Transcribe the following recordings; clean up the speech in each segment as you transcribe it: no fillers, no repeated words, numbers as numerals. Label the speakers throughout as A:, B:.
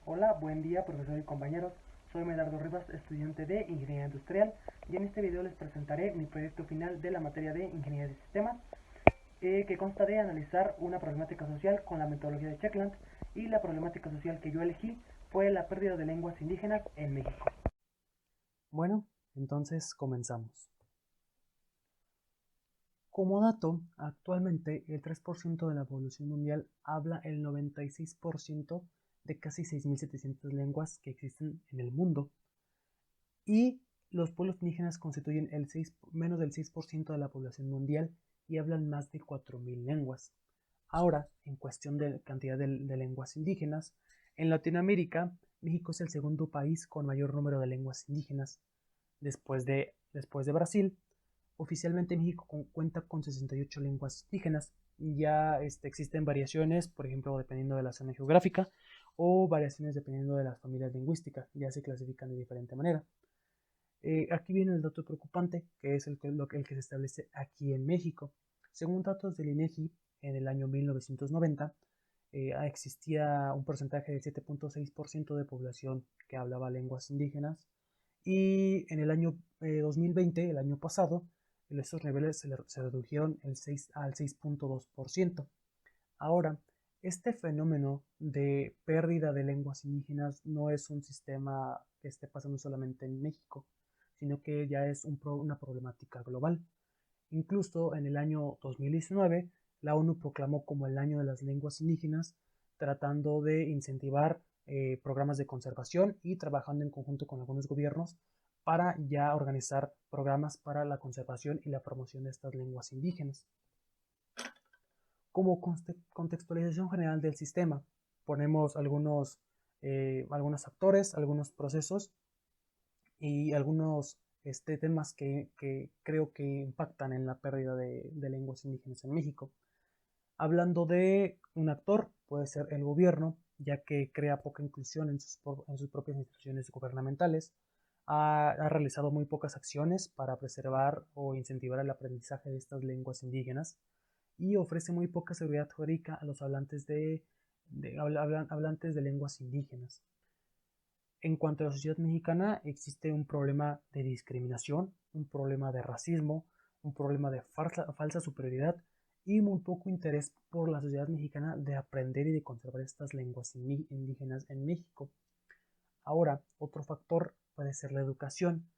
A: Hola, buen día profesor y compañeros. Soy Medardo Rivas, estudiante de Ingeniería Industrial, y en este video les presentaré mi proyecto final de la materia de Ingeniería de Sistemas, que consta de analizar una problemática social con la metodología de Checkland, y la problemática social que yo elegí fue la pérdida de lenguas indígenas en México.
B: Bueno, entonces comenzamos. Como dato, actualmente el 3% de la población mundial habla el 96% de casi 6.700 lenguas que existen en el mundo, y los pueblos indígenas constituyen menos del 6% de la población mundial y hablan más de 4.000 lenguas. Ahora, en cuestión de cantidad de lenguas indígenas, en Latinoamérica, México es el segundo país con mayor número de lenguas indígenas, después de Brasil. Oficialmente México cuenta con 68 lenguas indígenas. Ya existen variaciones, por ejemplo, dependiendo de la zona geográfica, o variaciones dependiendo de las familias lingüísticas, ya se clasifican de diferente manera. Aquí viene el dato preocupante, que es el que se establece aquí en México. Según datos del INEGI, en el año 1990 existía un porcentaje del 7.6% de población que hablaba lenguas indígenas, y en el año 2020, el año pasado, estos niveles se redujeron al 6.2%. Ahora, este fenómeno de pérdida de lenguas indígenas no es un sistema que esté pasando solamente en México, sino que ya es una problemática global. Incluso en el año 2019, la ONU proclamó como el año de las lenguas indígenas, tratando de incentivar programas de conservación y trabajando en conjunto con algunos gobiernos para ya organizar programas para la conservación y la promoción de estas lenguas indígenas. Como contextualización general del sistema, ponemos algunos actores, algunos procesos y algunos temas que creo que impactan en la pérdida de lenguas indígenas en México. Hablando de un actor, puede ser el gobierno, ya que crea poca inclusión en sus propias instituciones gubernamentales. Ha realizado muy pocas acciones para preservar o incentivar el aprendizaje de estas lenguas indígenas, y ofrece muy poca seguridad jurídica a los hablantes de lenguas indígenas. En cuanto a la sociedad mexicana, existe un problema de discriminación, un problema de racismo, un problema de falsa superioridad y muy poco interés por la sociedad mexicana de aprender y de conservar estas lenguas indígenas en México. Ahora, otro factor puede ser la educación.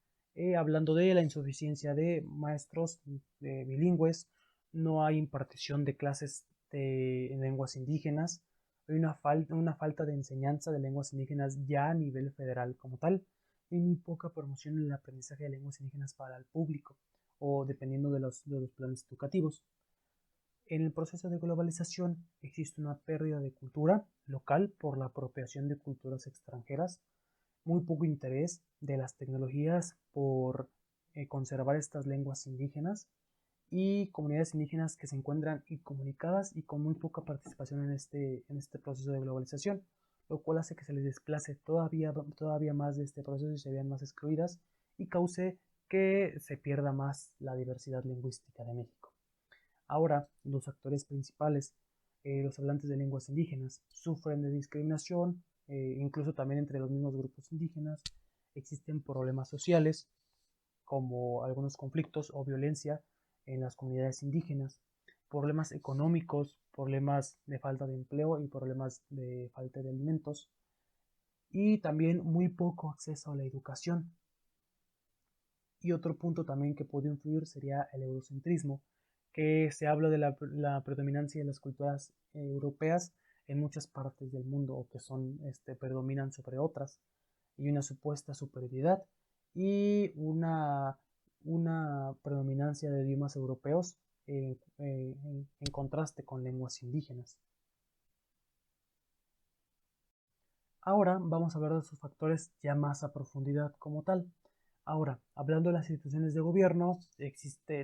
B: Hablando de la insuficiencia de maestros bilingües, no hay impartición de clases en lenguas indígenas, hay una falta de enseñanza de lenguas indígenas ya a nivel federal como tal, y muy poca promoción en el aprendizaje de lenguas indígenas para el público, o dependiendo de los planes educativos. En el proceso de globalización existe una pérdida de cultura local por la apropiación de culturas extranjeras, muy poco interés de las tecnologías por conservar estas lenguas indígenas, y comunidades indígenas que se encuentran incomunicadas y con muy poca participación en este proceso de globalización, lo cual hace que se les desplace todavía más de este proceso y se vean más excluidas, y cause que se pierda más la diversidad lingüística de México. Ahora, los actores principales, los hablantes de lenguas indígenas, sufren de discriminación, incluso también entre los mismos grupos indígenas. Existen problemas sociales, como algunos conflictos o violencia en las comunidades indígenas, problemas económicos, problemas de falta de empleo y problemas de falta de alimentos, y también muy poco acceso a la educación. Y otro punto también que puede influir sería el eurocentrismo, que se habla de la predominancia de las culturas europeas en muchas partes del mundo, o que predominan sobre otras, y una supuesta superioridad y una predominancia de idiomas europeos en contraste con lenguas indígenas. Ahora vamos a ver de sus factores ya más a profundidad como tal. Ahora, hablando de las instituciones de gobierno,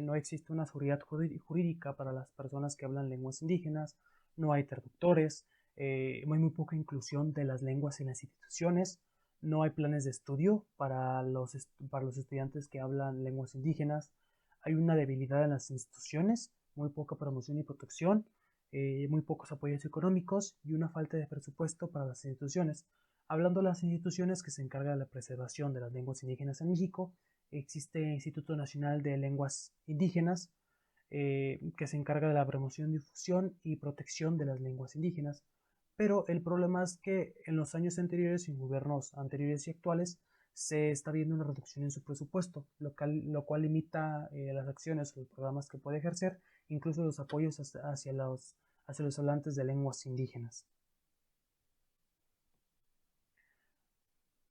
B: no existe una seguridad jurídica para las personas que hablan lenguas indígenas, no hay traductores, hay muy poca inclusión de las lenguas en las instituciones, no hay planes de estudio para los estudiantes que hablan lenguas indígenas, hay una debilidad en las instituciones, muy poca promoción y protección, muy pocos apoyos económicos y una falta de presupuesto para las instituciones. Hablando de las instituciones que se encargan de la preservación de las lenguas indígenas en México, existe el Instituto Nacional de Lenguas Indígenas, que se encarga de la promoción, difusión y protección de las lenguas indígenas. Pero el problema es que en los años anteriores, en gobiernos anteriores y actuales, se está viendo una reducción en su presupuesto, lo cual limita las acciones o los programas que puede ejercer, incluso los apoyos hacia los hablantes de lenguas indígenas.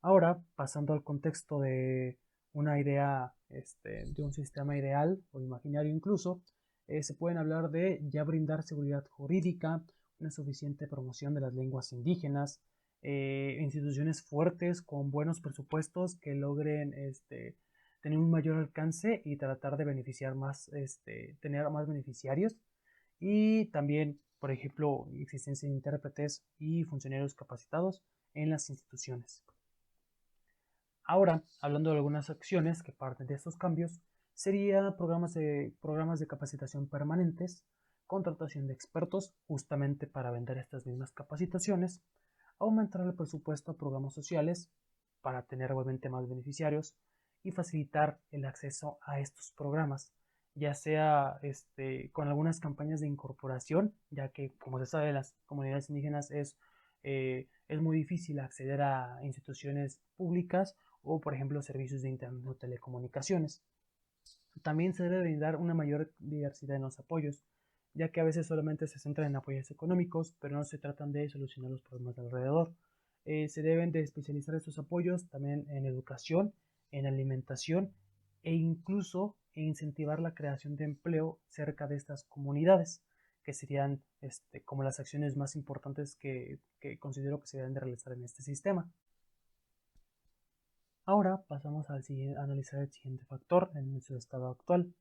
B: Ahora, pasando al contexto de una idea, de un sistema ideal o imaginario incluso, se pueden hablar de ya brindar seguridad jurídica, una suficiente promoción de las lenguas indígenas, instituciones fuertes con buenos presupuestos que logren tener un mayor alcance y tratar de beneficiar más, tener más beneficiarios, y también, por ejemplo, existencia de intérpretes y funcionarios capacitados en las instituciones. Ahora, hablando de algunas acciones que parten de estos cambios, sería programas de capacitación permanentes, contratación de expertos justamente para vender estas mismas capacitaciones, aumentar el presupuesto a programas sociales para tener obviamente más beneficiarios y facilitar el acceso a estos programas, ya sea con algunas campañas de incorporación, ya que como se sabe las comunidades indígenas es muy difícil acceder a instituciones públicas o, por ejemplo, servicios de internet o telecomunicaciones. También se debe brindar una mayor diversidad en los apoyos, ya que a veces solamente se centran en apoyos económicos, pero no se tratan de solucionar los problemas de alrededor. Se deben de especializar estos apoyos también en educación, en alimentación e incluso incentivar la creación de empleo cerca de estas comunidades, que serían como las acciones más importantes que considero que se deben de realizar en este sistema. Ahora pasamos a analizar el siguiente factor en nuestro estado actual,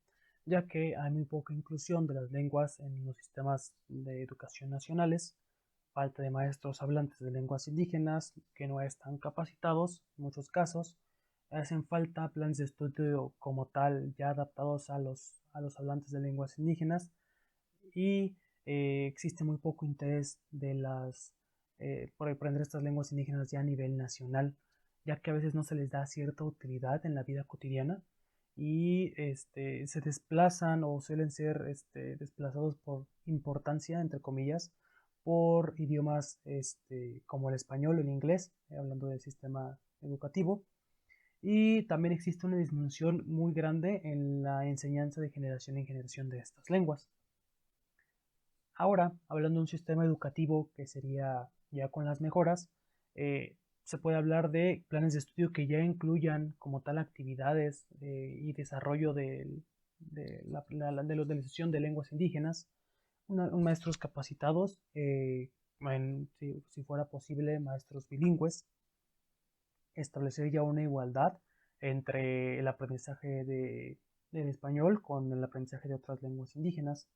B: ya que hay muy poca inclusión de las lenguas en los sistemas de educación nacionales, falta de maestros hablantes de lenguas indígenas que no están capacitados en muchos casos, hacen falta planes de estudio como tal ya adaptados a los hablantes de lenguas indígenas, y existe muy poco interés por aprender estas lenguas indígenas ya a nivel nacional, ya que a veces no se les da cierta utilidad en la vida cotidiana y se desplazan o suelen ser desplazados por importancia, entre comillas, por idiomas como el español o el inglés, hablando del sistema educativo. Y también existe una disminución muy grande en la enseñanza de generación en generación de estas lenguas. Ahora, hablando de un sistema educativo que sería ya con las mejoras, se puede hablar de planes de estudio que ya incluyan como tal actividades y desarrollo de la utilización de lenguas indígenas, maestros capacitados, si fuera posible, maestros bilingües, establecer ya una igualdad entre el aprendizaje del español con el aprendizaje de otras lenguas indígenas,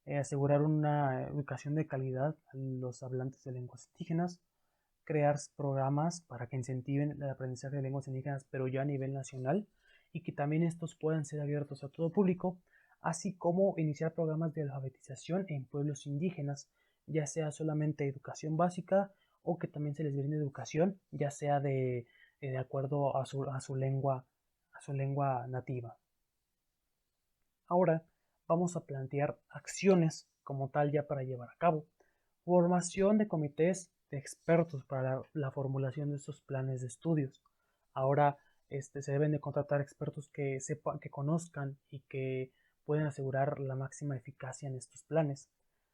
B: asegurar una educación de calidad a los hablantes de lenguas indígenas, crear programas para que incentiven el aprendizaje de lenguas indígenas, pero ya a nivel nacional, y que también estos puedan ser abiertos a todo público, así como iniciar programas de alfabetización en pueblos indígenas, ya sea solamente educación básica o que también se les brinde educación, ya sea de acuerdo a su lengua nativa. Ahora vamos a plantear acciones como tal ya para llevar a cabo. Formación de comités de expertos para la formulación de estos planes de estudios. Ahora se deben de contratar expertos que sepan, que conozcan y que pueden asegurar la máxima eficacia en estos planes.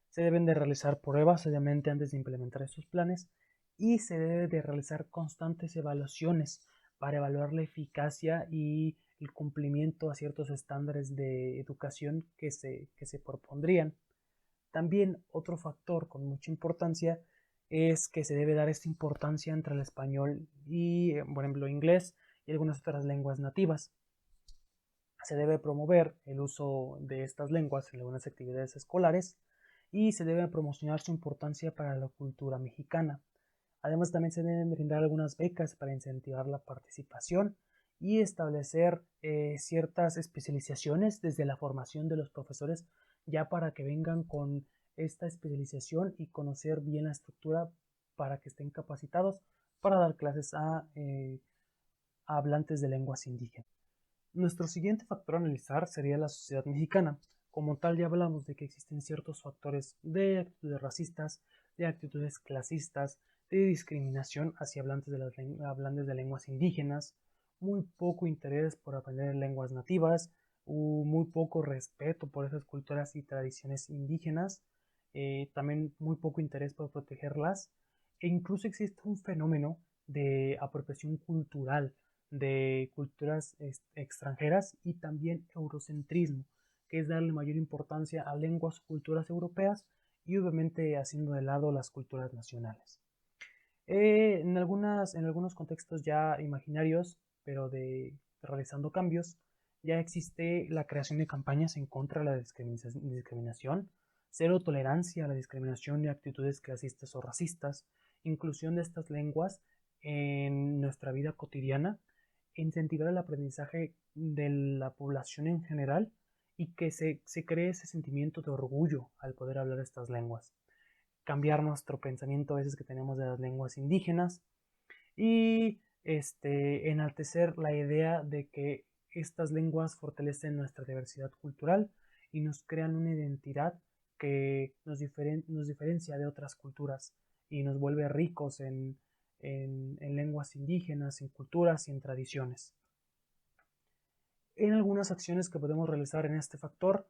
B: Se deben de realizar pruebas, obviamente, antes de implementar estos planes, y se debe de realizar constantes evaluaciones para evaluar la eficacia y el cumplimiento a ciertos estándares de educación que se propondrían. También otro factor con mucha importancia es que se debe dar esta importancia entre el español y, por ejemplo, inglés y algunas otras lenguas nativas. Se debe promover el uso de estas lenguas en algunas actividades escolares y se debe promocionar su importancia para la cultura mexicana. Además, también se deben brindar algunas becas para incentivar la participación y establecer ciertas especializaciones desde la formación de los profesores, ya para que vengan con esta especialización y conocer bien la estructura para que estén capacitados para dar clases a hablantes de lenguas indígenas. Nuestro siguiente factor a analizar sería la sociedad mexicana. Como tal, ya hablamos de que existen ciertos factores de actitudes racistas, de actitudes clasistas, de discriminación hacia hablantes de lenguas indígenas, muy poco interés por aprender lenguas nativas, muy poco respeto por esas culturas y tradiciones indígenas, también muy poco interés por protegerlas, e incluso existe un fenómeno de apropiación cultural de culturas extranjeras y también eurocentrismo, que es darle mayor importancia a lenguas, culturas europeas y obviamente haciendo de lado las culturas nacionales. En algunos contextos ya imaginarios, pero realizando cambios, ya existe la creación de campañas en contra de la discriminación, cero tolerancia a la discriminación y actitudes clasistas o racistas, inclusión de estas lenguas en nuestra vida cotidiana, incentivar el aprendizaje de la población en general y que se cree ese sentimiento de orgullo al poder hablar estas lenguas. Cambiar nuestro pensamiento a veces que tenemos de las lenguas indígenas y enaltecer la idea de que estas lenguas fortalecen nuestra diversidad cultural y nos crean una identidad que nos diferencia de otras culturas y nos vuelve ricos en lenguas indígenas, en culturas y en tradiciones. En algunas acciones que podemos realizar en este factor,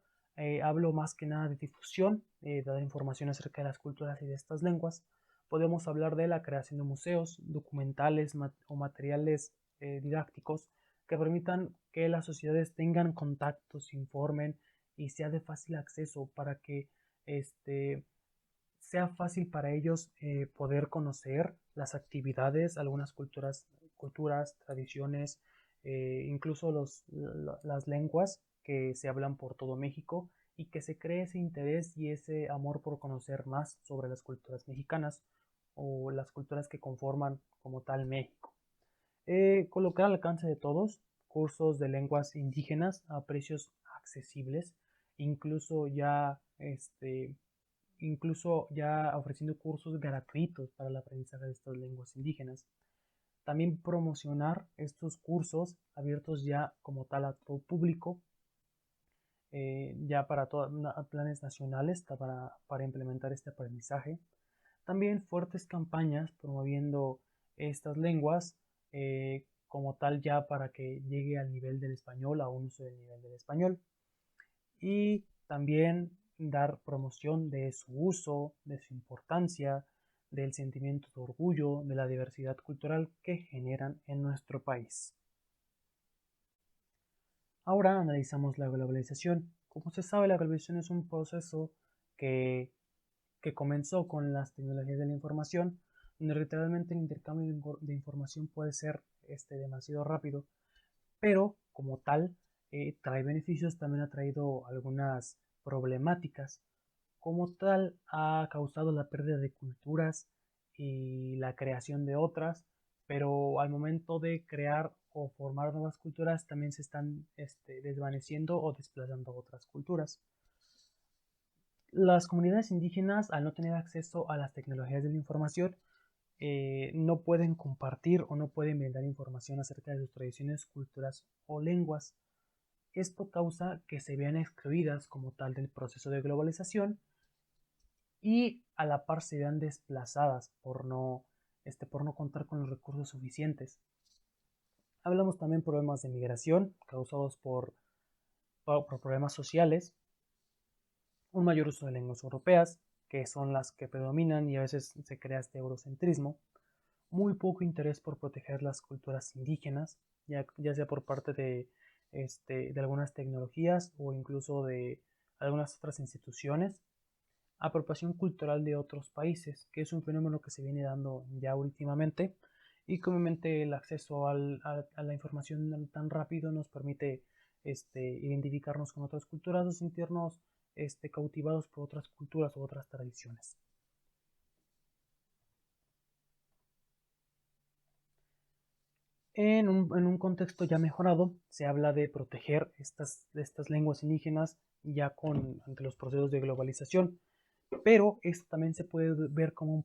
B: hablo más que nada de difusión, de dar información acerca de las culturas y de estas lenguas. Podemos hablar de la creación de museos, documentales o materiales didácticos que permitan que las sociedades tengan contactos, se informen y sea de fácil acceso para que sea fácil para ellos poder conocer las actividades, algunas culturas, tradiciones, incluso las lenguas que se hablan por todo México y que se cree ese interés y ese amor por conocer más sobre las culturas mexicanas o las culturas que conforman como tal México. Colocar al alcance de todos cursos de lenguas indígenas a precios accesibles, incluso ya ofreciendo cursos gratuitos para el aprendizaje de estas lenguas indígenas. También promocionar estos cursos abiertos ya como tal a todo público, ya para planes nacionales para implementar este aprendizaje. También fuertes campañas promoviendo estas lenguas como tal ya para que llegue al nivel del español, a un uso del nivel del español. Y también dar promoción de su uso, de su importancia, del sentimiento de orgullo, de la diversidad cultural que generan en nuestro país. Ahora analizamos la globalización. Como se sabe, la globalización es un proceso que, que comenzó con las tecnologías de la información, donde literalmente el intercambio de información puede ser demasiado rápido, pero como tal trae beneficios, también ha traído algunas problemáticas. Como tal, ha causado la pérdida de culturas y la creación de otras, pero al momento de crear o formar nuevas culturas también se están desvaneciendo o desplazando otras culturas. Las comunidades indígenas, al no tener acceso a las tecnologías de la información, no pueden compartir o no pueden brindar información acerca de sus tradiciones, culturas o lenguas. Esto causa que se vean excluidas como tal del proceso de globalización y a la par se vean desplazadas por no contar con los recursos suficientes. Hablamos también de problemas de migración causados por problemas sociales, un mayor uso de lenguas europeas, que son las que predominan y a veces se crea este eurocentrismo, muy poco interés por proteger las culturas indígenas, ya sea por parte de algunas tecnologías o incluso de algunas otras instituciones, apropiación cultural de otros países, que es un fenómeno que se viene dando ya últimamente y que obviamente el acceso a la información tan rápido nos permite identificarnos con otras culturas o sentirnos cautivados por otras culturas o otras tradiciones. En un contexto ya mejorado, se habla de proteger estas lenguas indígenas ya ante los procesos de globalización, pero esto también se puede ver como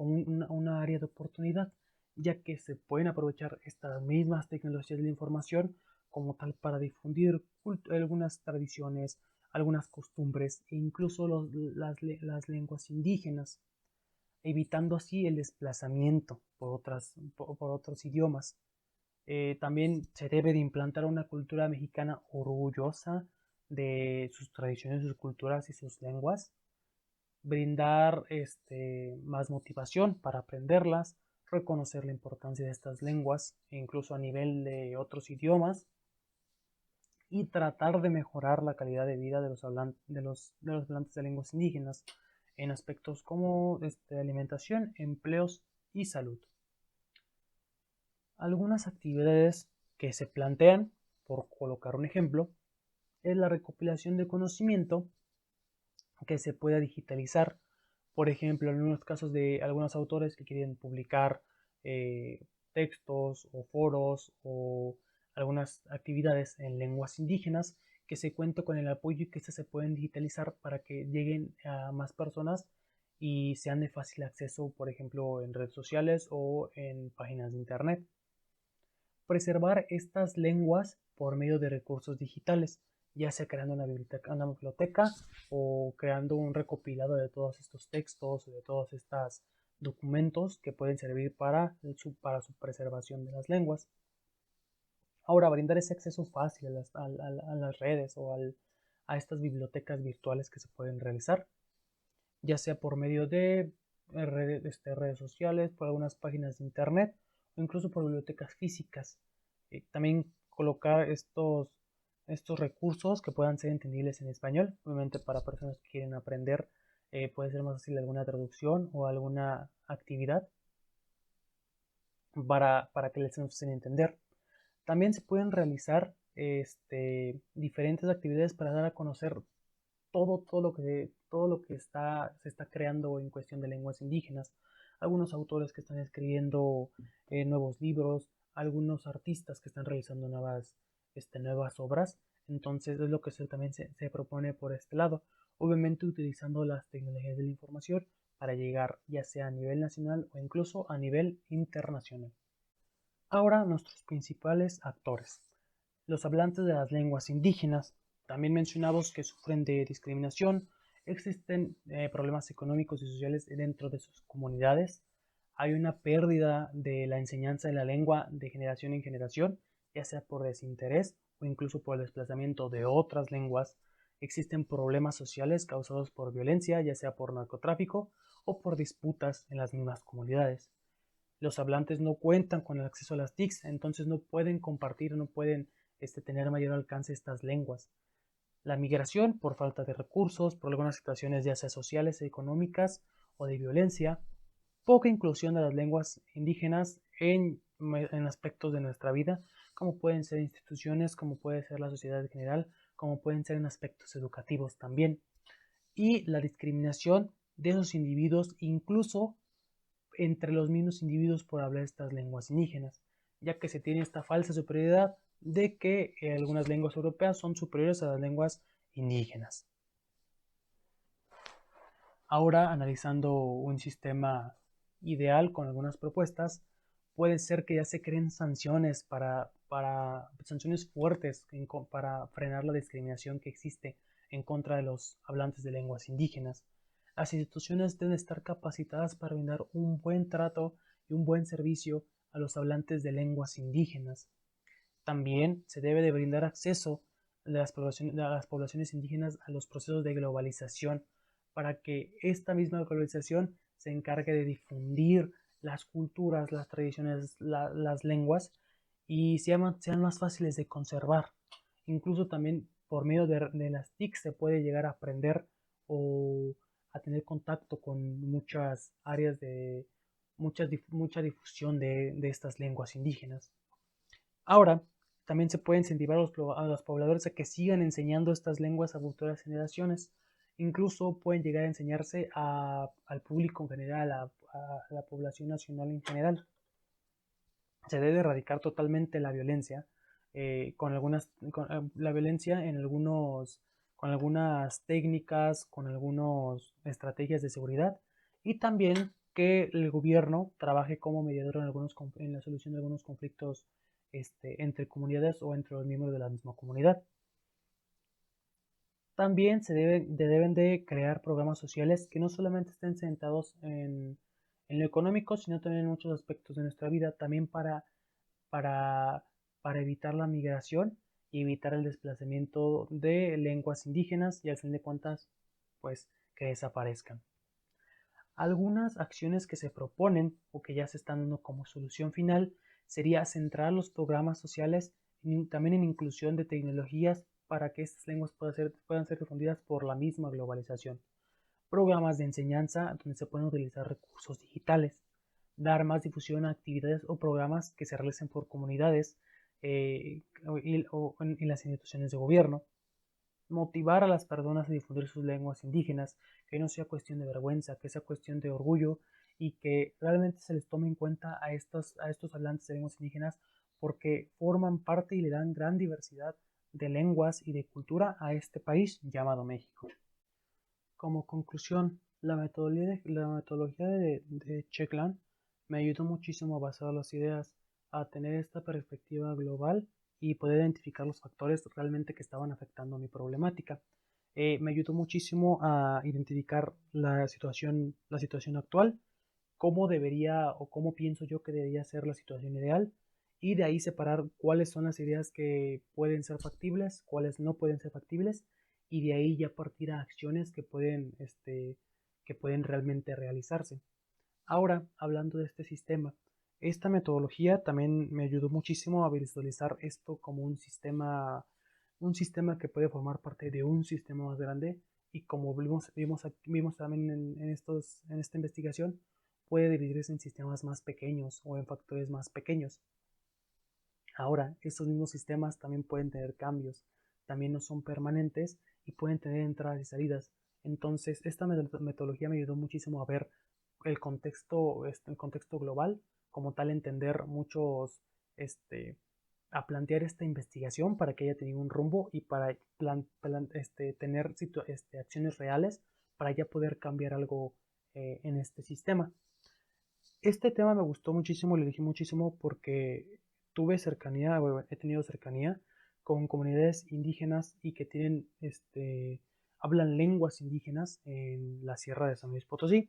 B: como una área de oportunidad, ya que se pueden aprovechar estas mismas tecnologías de la información como tal para difundir algunas tradiciones, algunas costumbres e incluso las lenguas indígenas, evitando así el desplazamiento por otros idiomas. También se debe de implantar una cultura mexicana orgullosa de sus tradiciones, sus culturas y sus lenguas, brindar más motivación para aprenderlas, reconocer la importancia de estas lenguas, incluso a nivel de otros idiomas, y tratar de mejorar la calidad de vida de los hablantes de lenguas indígenas en aspectos como alimentación, empleos y salud. Algunas actividades que se plantean, por colocar un ejemplo, es la recopilación de conocimiento que se pueda digitalizar. Por ejemplo, en algunos casos de algunos autores que quieren publicar textos o foros o algunas actividades en lenguas indígenas, que se cuente con el apoyo y que éstas se pueden digitalizar para que lleguen a más personas y sean de fácil acceso, por ejemplo, en redes sociales o en páginas de internet. Preservar estas lenguas por medio de recursos digitales, ya sea creando una biblioteca o creando un recopilado de todos estos textos o de todos estos documentos que pueden servir para su preservación de las lenguas. Ahora, brindar ese acceso fácil a las redes o a estas bibliotecas virtuales que se pueden realizar, ya sea por medio de redes sociales, por algunas páginas de internet o incluso por bibliotecas físicas. También colocar estos recursos que puedan ser entendibles en español, obviamente para personas que quieren aprender, puede ser más fácil alguna traducción o alguna actividad para que les se entender. También se pueden realizar diferentes actividades para dar a conocer todo lo que se está creando en cuestión de lenguas indígenas. Algunos autores que están escribiendo nuevos libros, algunos artistas que están realizando nuevas obras. Entonces es lo que también se propone por este lado. Obviamente utilizando las tecnologías de la información para llegar ya sea a nivel nacional o incluso a nivel internacional. Ahora nuestros principales actores. Los hablantes de las lenguas indígenas, también mencionados que sufren de discriminación, existen problemas económicos y sociales dentro de sus comunidades, hay una pérdida de la enseñanza de la lengua de generación en generación, ya sea por desinterés o incluso por el desplazamiento de otras lenguas, existen problemas sociales causados por violencia, ya sea por narcotráfico o por disputas en las mismas comunidades. Los hablantes no cuentan con el acceso a las TICs, entonces no pueden compartir, no pueden tener mayor alcance estas lenguas. La migración por falta de recursos, por algunas situaciones ya sea sociales, económicas o de violencia, poca inclusión de las lenguas indígenas en aspectos de nuestra vida, como pueden ser instituciones, como puede ser la sociedad en general, como pueden ser en aspectos educativos también, y la discriminación de esos individuos incluso entre los mismos individuos por hablar estas lenguas indígenas, ya que se tiene esta falsa superioridad de que algunas lenguas europeas son superiores a las lenguas indígenas. Ahora, analizando un sistema ideal con algunas propuestas, puede ser que ya se creen sanciones para sanciones fuertes para frenar la discriminación que existe en contra de los hablantes de lenguas indígenas. Las instituciones deben estar capacitadas para brindar un buen trato y un buen servicio a los hablantes de lenguas indígenas. También se debe de brindar acceso de las poblaciones indígenas a los procesos de globalización para que esta misma globalización se encargue de difundir las culturas, las tradiciones, las lenguas y sean más fáciles de conservar. Incluso también por medio de las TIC se puede llegar a aprender o a tener contacto con muchas áreas de mucha difusión de estas lenguas indígenas. Ahora, también se puede incentivar a los pobladores a que sigan enseñando estas lenguas a futuras generaciones. Incluso pueden llegar a enseñarse al público en general, a la población nacional en general. Se debe erradicar totalmente la violencia, la violencia con algunas técnicas, con algunas estrategias de seguridad y también que el gobierno trabaje como mediador en la solución de algunos conflictos entre comunidades o entre los miembros de la misma comunidad. También deben de crear programas sociales que no solamente estén centrados en lo económico, sino también en muchos aspectos de nuestra vida, también para, para evitar la migración y evitar el desplazamiento de lenguas indígenas y al fin de cuentas, pues que desaparezcan. Algunas acciones que se proponen o que ya se están dando como solución final sería centrar los programas sociales también en inclusión de tecnologías para que estas lenguas puedan ser difundidas por la misma globalización. Programas de enseñanza donde se pueden utilizar recursos digitales, dar más difusión a actividades o programas que se realicen por comunidades o en las instituciones de gobierno, motivar a las personas a difundir sus lenguas indígenas, que no sea cuestión de vergüenza, que sea cuestión de orgullo y que realmente se les tome en cuenta a estos hablantes de lenguas indígenas porque forman parte y le dan gran diversidad de lenguas y de cultura a este país llamado México. Como conclusión, la metodología de Cheklan me ayudó muchísimo a basar las ideas, a tener esta perspectiva global y poder identificar los factores realmente que estaban afectando mi problemática. Me ayudó muchísimo a identificar la situación actual, cómo debería o cómo pienso yo que debería ser la situación ideal y de ahí separar cuáles son las ideas que pueden ser factibles, cuáles no pueden ser factibles y de ahí ya partir a acciones que pueden realmente realizarse. Ahora, hablando de este sistema, esta metodología también me ayudó muchísimo a visualizar esto como un sistema que puede formar parte de un sistema más grande y como vimos también en esta investigación, puede dividirse en sistemas más pequeños o en factores más pequeños. Ahora, estos mismos sistemas también pueden tener cambios, también no son permanentes y pueden tener entradas y salidas. Entonces, esta metodología me ayudó muchísimo a ver el contexto global, como tal entender a plantear esta investigación para que haya tenido un rumbo y para tener acciones reales para ya poder cambiar algo en este sistema. Este tema me gustó muchísimo, le dije muchísimo porque he tenido cercanía con comunidades indígenas y que hablan lenguas indígenas en la Sierra de San Luis Potosí.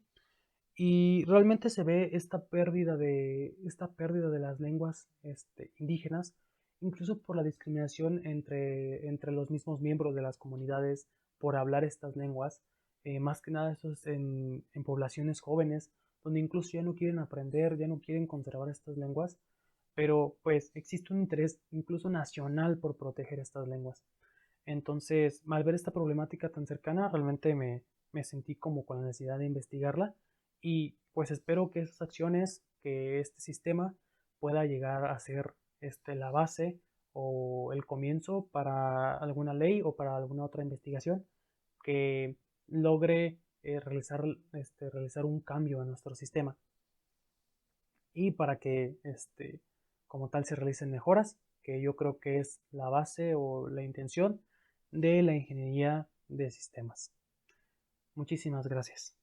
B: Y realmente se ve esta pérdida de las lenguas indígenas, incluso por la discriminación entre los mismos miembros de las comunidades por hablar estas lenguas. Más que nada eso es en poblaciones jóvenes, donde incluso ya no quieren aprender, ya no quieren conservar estas lenguas, pero pues existe un interés incluso nacional por proteger estas lenguas. Entonces, al ver esta problemática tan cercana, realmente me sentí como con la necesidad de investigarla y pues espero que esas acciones, que este sistema pueda llegar a ser la base o el comienzo para alguna ley o para alguna otra investigación que logre realizar un cambio en nuestro sistema y para que como tal se realicen mejoras, que yo creo que es la base o la intención de la ingeniería de sistemas. Muchísimas gracias.